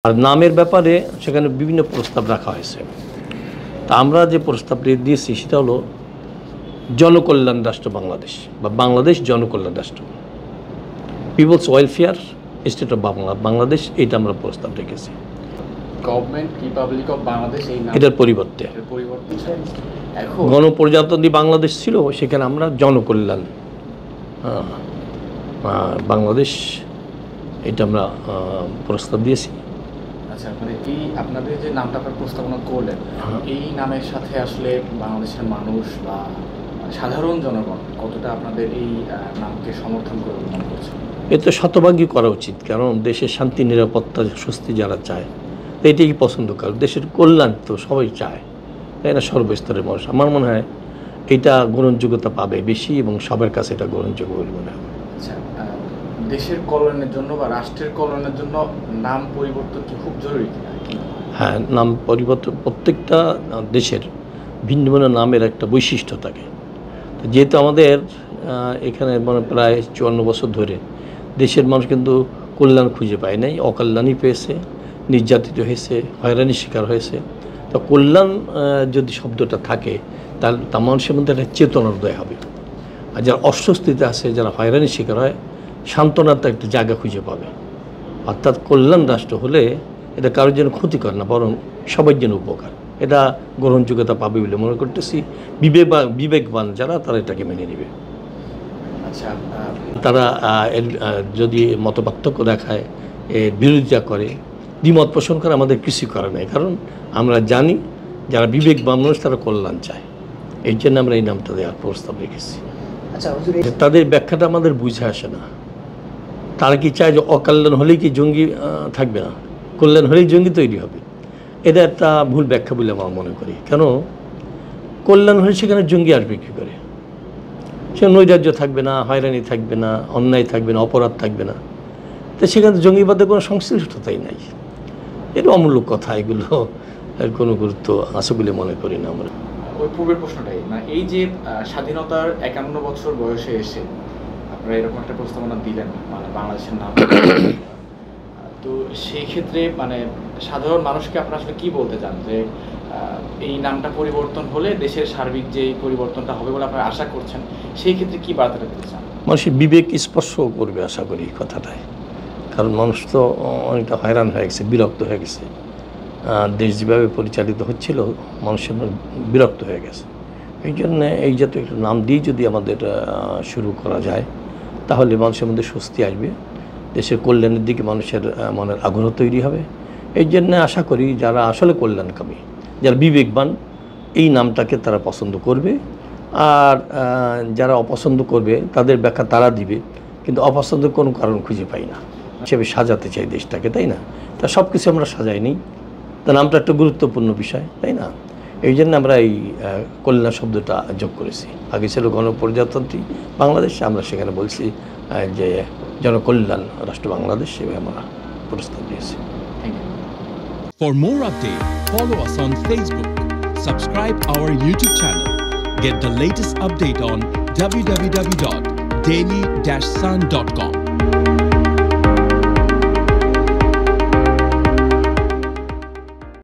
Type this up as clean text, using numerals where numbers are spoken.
আর নামের ব্যাপারে সেখানে বিভিন্ন প্রস্তাব রাখা হয়েছে। তা আমরা যে প্রস্তাবটি দিয়েছি সেটা হলো জনকল্যাণ রাষ্ট্র বাংলাদেশ বা বাংলাদেশ জনকল্যাণ রাষ্ট্র, people's welfare state of Bangladesh, এইটা আমরা প্রস্তাব রেখেছি। গভর্নমেন্ট রিপাবলিক অফ বাংলাদেশ এটার পরিবর্তে এখন গণপ্রজাতন্ত্রী বাংলাদেশ ছিল, সেখানে আমরা জনকল্যাণ বাংলাদেশ এটা আমরা প্রস্তাব দিয়েছি। আচ্ছা, মানে এই আপনাদের যে নামটা আপনারা প্রস্তাবনা করলেন, এই নামের সাথে আসলে বাংলাদেশের মানুষ বা সাধারণ জনগণ কতটা আপনাদের এই নামকে সমর্থন করে মনে করছে? এ তো শতভাগই করা উচিত, কারণ দেশের শান্তি নিরাপত্তা স্বস্তি যারা চায় তো এটাই পছন্দ করে, দেশের কল্যাণ তো সবাই চায়, তাই না? সর্বস্তরের মানুষ, আমার মনে হয় এটা গ্রহণযোগ্যতা পাবে বেশি এবং সবার কাছে এটা গ্রহণযোগ্য বলে মনে হবে। আচ্ছা, দেশের কল্যাণের জন্য বা রাষ্ট্রের কল্যাণের জন্য নাম পরিবর্তন কি খুব জরুরি কিনা? হ্যাঁ, নাম পরিবর্তন প্রত্যেকটা দেশের ভিন্ন ভিন্ন নামের একটা বৈশিষ্ট্য থাকে। যেহেতু আমাদের এখানে মানে প্রায় 54 বছর ধরে দেশের মানুষ কিন্তু কল্যাণ খুঁজে পায় নাই, অকল্যাণই পেয়েছে, নির্যাতিত হয়েছে, হয়রানির শিকার হয়েছে। তো কল্যাণ যদি শব্দটা থাকে তাহলে তা মানুষের মধ্যে একটা চেতনোদয় হবে। আর যারা অস্বস্তিতে আছে, যারা হয়রানির শিকার হয়, সান্ত্বনার তো একটা জায়গা খুঁজে পাবে। অর্থাৎ কল্যাণ রাষ্ট্র হলে এটা কারোর জন্য ক্ষতিকর না, বরং সবার জন্য উপকার। এটা গ্রহণযোগ্যতা পাবে বলে মনে করতেছি। বিবেকবান যারা, তারা এটাকে মেনে নেবে। আচ্ছা, তারা যদি মতপার্থক্য দেখায়, বিরোধিতা করে, দ্বিমত পোষণ করে, আমাদের কিছু করার নেই, কারণ আমরা জানি যারা বিবেকবান মানুষ তারা কল্যাণ চায়। এই জন্য আমরা এই নামটা দেওয়ার প্রস্তাব রেখেছি। আচ্ছা, তাদের ব্যাখ্যাটা আমাদের বুঝে আসে না। তারা কি চায় যে অকল্যাণ হলেই কি জঙ্গি থাকবে না, কল্যাণ হলেই জঙ্গি তৈরি হবে? এটা একটা ভুল ব্যাখ্যা বলে আমরা মনে করি। কেন কল্যাণ হলে সেখানে জঙ্গি আসবে কী করে? সে নৈরাজ্য থাকবে না, হয়রানি থাকবে না, অন্যায় থাকবে না, অপরাধ থাকবে না, তো সেখানে জঙ্গিবাদের কোনো সংশ্লিষ্টতাই নাই। এটা অমূলক কথা, এগুলো এর কোনো গুরুত্ব আছে বলে মনে করি না আমরা। ওই পূর্বের প্রশ্নটাই, মানে এই যে স্বাধীনতার 51 বছর বয়সে এসে আপনারা এরকম একটা প্রস্তাবনা দিলেন, মানে বাংলাদেশের নাম, তো সেই ক্ষেত্রে মানে সাধারণ মানুষকে আপনারা আসলে কি বলতে চান যে এই নামটা পরিবর্তন হলে দেশের সার্বিক যে পরিবর্তনটা হবে বলে আপনারা আশা করছেন, সেই ক্ষেত্রে কি বার্তাটা দিতে চান? মানুষের বিবেক স্পর্শ করবে আশা করি এই কথাটাই, কারণ মানুষ তো অনেকটা হয়রান হয়ে গেছে, বিরক্ত হয়ে গেছে। দেশ যেভাবে পরিচালিত হচ্ছিল, মানুষের বিরক্ত হয়ে গেছে। এই জন্যে এই জাতীয় একটা নাম দিয়ে যদি আমাদের শুরু করা যায়, তাহলে মানুষের মধ্যে স্বস্তি আসবে, দেশের কল্যাণের দিকে মানুষের মনের আগ্রহ তৈরি হবে। এই জন্যে আশা করি যারা আসলে কল্যাণকামী, যারা বিবেকবান, এই নামটাকে তারা পছন্দ করবে। আর যারা অপছন্দ করবে তাদের ব্যাখ্যা তারা দিবে, কিন্তু অপছন্দের কোনো কারণ খুঁজে পাই না। হিসেবে সাজাতে চাই দেশটাকে, তাই না? তা সব কিছু আমরা সাজাই নিই, তা নামটা একটা গুরুত্বপূর্ণ বিষয়, তাই না? এই জন্য আমরা এই কল্যাণ শব্দটা যোগ করেছি। আগে ছিল গণপ্রজাতন্ত্রী বাংলাদেশ, আমরা সেখানে বলছি যে জনকল্যাণ রাষ্ট্র বাংলাদেশ, সেভাবে আমরা প্রস্তাব দিয়েছি। For more updates, follow us on Facebook, subscribe our YouTube channel, get the latest update on www.daily-sun.com.